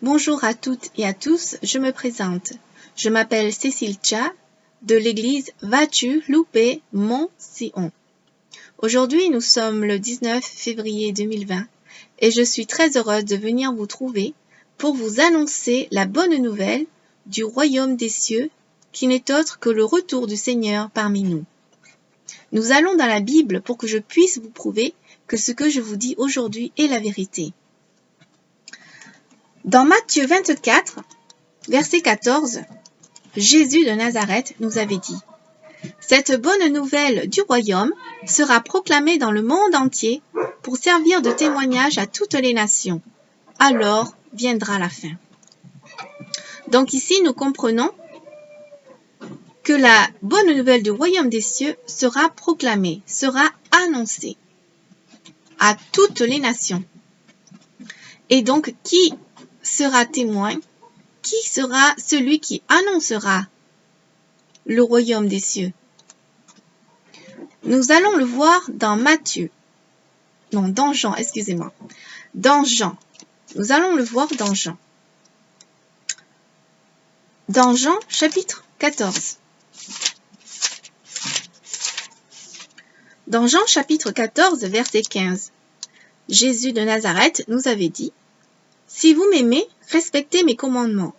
Bonjour à toutes et à tous, je me présente. Je m'appelle Cécile Tcha de l'église Vas-tu louper Mont-Sion. Aujourd'hui, nous sommes le 19 février 2020 et je suis très heureuse de venir vous trouver pour vous annoncer la bonne nouvelle du royaume des cieux qui n'est autre que le retour du Seigneur parmi nous. Nous allons dans la Bible pour que je puisse vous prouver que ce que je vous dis aujourd'hui est la vérité. Dans Matthieu 24, verset 14, Jésus de Nazareth nous avait dit « Cette bonne nouvelle du royaume sera proclamée dans le monde entier pour servir de témoignage à toutes les nations. Alors viendra la fin. » Donc ici, nous comprenons que la bonne nouvelle du royaume des cieux sera proclamée, sera annoncée à toutes les nations. Et donc, qui sera témoin? Qui sera celui qui annoncera le royaume des cieux? Nous allons le voir dans Jean, excusez-moi. Dans Jean. Nous allons le voir dans Jean. Dans Jean, chapitre 14. Dans Jean, chapitre 14, verset 15. Jésus de Nazareth nous avait dit « Si vous m'aimez, respectez mes commandements.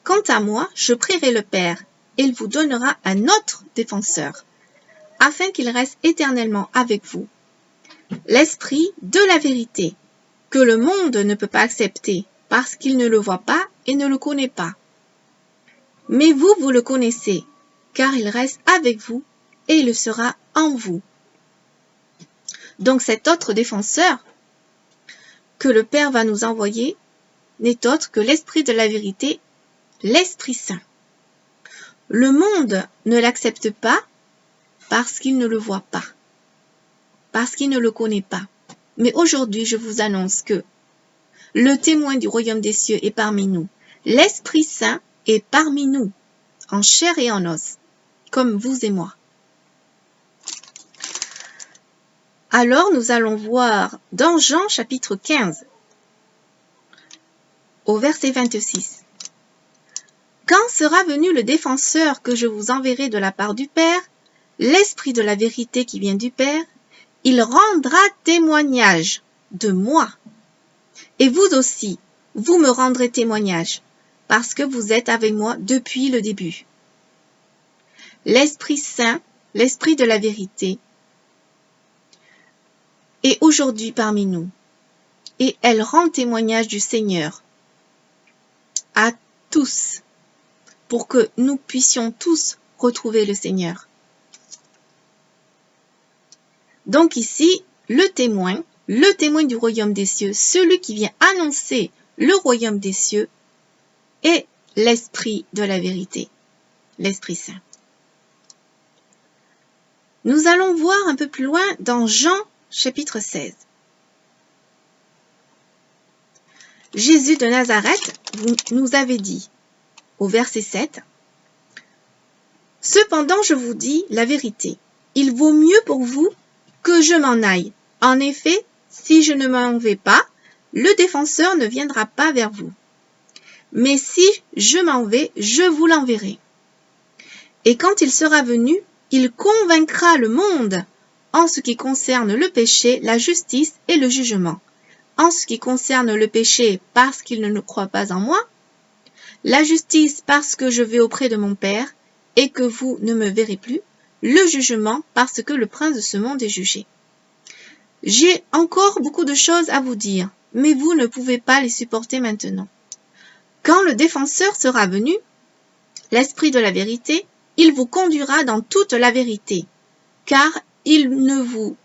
Quant à moi, je prierai le Père, et il vous donnera un autre défenseur, afin qu'il reste éternellement avec vous. L'Esprit de la vérité, que le monde ne peut pas accepter, parce qu'il ne le voit pas et ne le connaît pas. Mais vous, vous le connaissez, car il reste avec vous, et il sera en vous. » Donc cet autre défenseur que le Père va nous envoyer n'est autre que l'Esprit de la vérité, l'Esprit Saint. Le monde ne l'accepte pas parce qu'il ne le voit pas, parce qu'il ne le connaît pas. Mais aujourd'hui, je vous annonce que le témoin du royaume des cieux est parmi nous. L'Esprit Saint est parmi nous, en chair et en os, comme vous et moi. Alors, nous allons voir dans Jean chapitre 15, au verset 26. « Quand sera venu le défenseur que je vous enverrai de la part du Père, l'Esprit de la vérité qui vient du Père, il rendra témoignage de moi. Et vous aussi, vous me rendrez témoignage, parce que vous êtes avec moi depuis le début. L'Esprit Saint, l'Esprit de la vérité, est aujourd'hui parmi nous, et elle rend témoignage du Seigneur à tous, pour que nous puissions tous retrouver le Seigneur. Donc ici, le témoin du royaume des cieux, celui qui vient annoncer le royaume des cieux, est l'Esprit de la vérité, l'Esprit Saint. Nous allons voir un peu plus loin dans Jean chapitre 16. Jésus de Nazareth nous avait dit, au verset 7, « Cependant je vous dis la vérité, il vaut mieux pour vous que je m'en aille. En effet, si je ne m'en vais pas, le défenseur ne viendra pas vers vous. Mais si je m'en vais, je vous l'enverrai. Et quand il sera venu, il convaincra le monde en ce qui concerne le péché, la justice et le jugement. En ce qui concerne le péché, parce qu'il ne croit pas en moi, la justice parce que je vais auprès de mon Père et que vous ne me verrez plus, le jugement parce que le prince de ce monde est jugé. J'ai encore beaucoup de choses à vous dire, mais vous ne pouvez pas les supporter maintenant. Quand le défenseur sera venu, l'Esprit de la vérité, il vous conduira dans toute la vérité, car il ne vous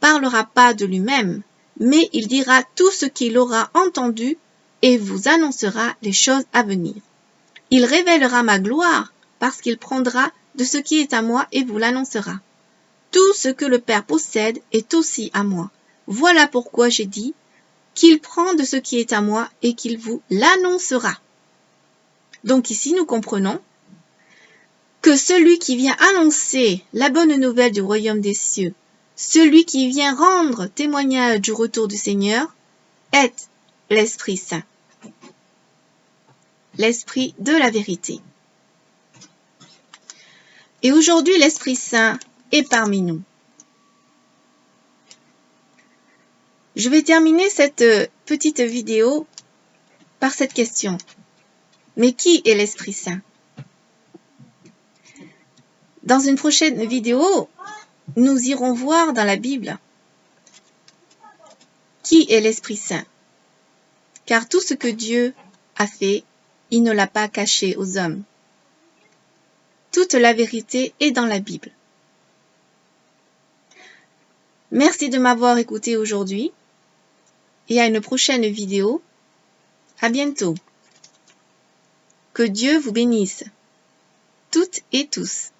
parlera pas de lui-même, mais il dira tout ce qu'il aura entendu et vous annoncera les choses à venir. Il révélera ma gloire, parce qu'il prendra de ce qui est à moi et vous l'annoncera. Tout ce que le Père possède est aussi à moi. Voilà pourquoi j'ai dit qu'il prend de ce qui est à moi et qu'il vous l'annoncera. » Donc ici, nous comprenons que celui qui vient annoncer la bonne nouvelle du royaume des cieux, celui qui vient rendre témoignage du retour du Seigneur, est l'Esprit Saint. l'Esprit de la vérité. Et aujourd'hui, l'Esprit Saint est parmi nous. Je vais terminer cette petite vidéo par cette question. Mais qui est l'Esprit Saint? Dans une prochaine vidéo, nous irons voir dans la Bible qui est l'Esprit Saint. Car tout ce que Dieu a fait, il ne l'a pas caché aux hommes. Toute la vérité est dans la Bible. Merci de m'avoir écouté aujourd'hui et à une prochaine vidéo. À bientôt. Que Dieu vous bénisse, toutes et tous.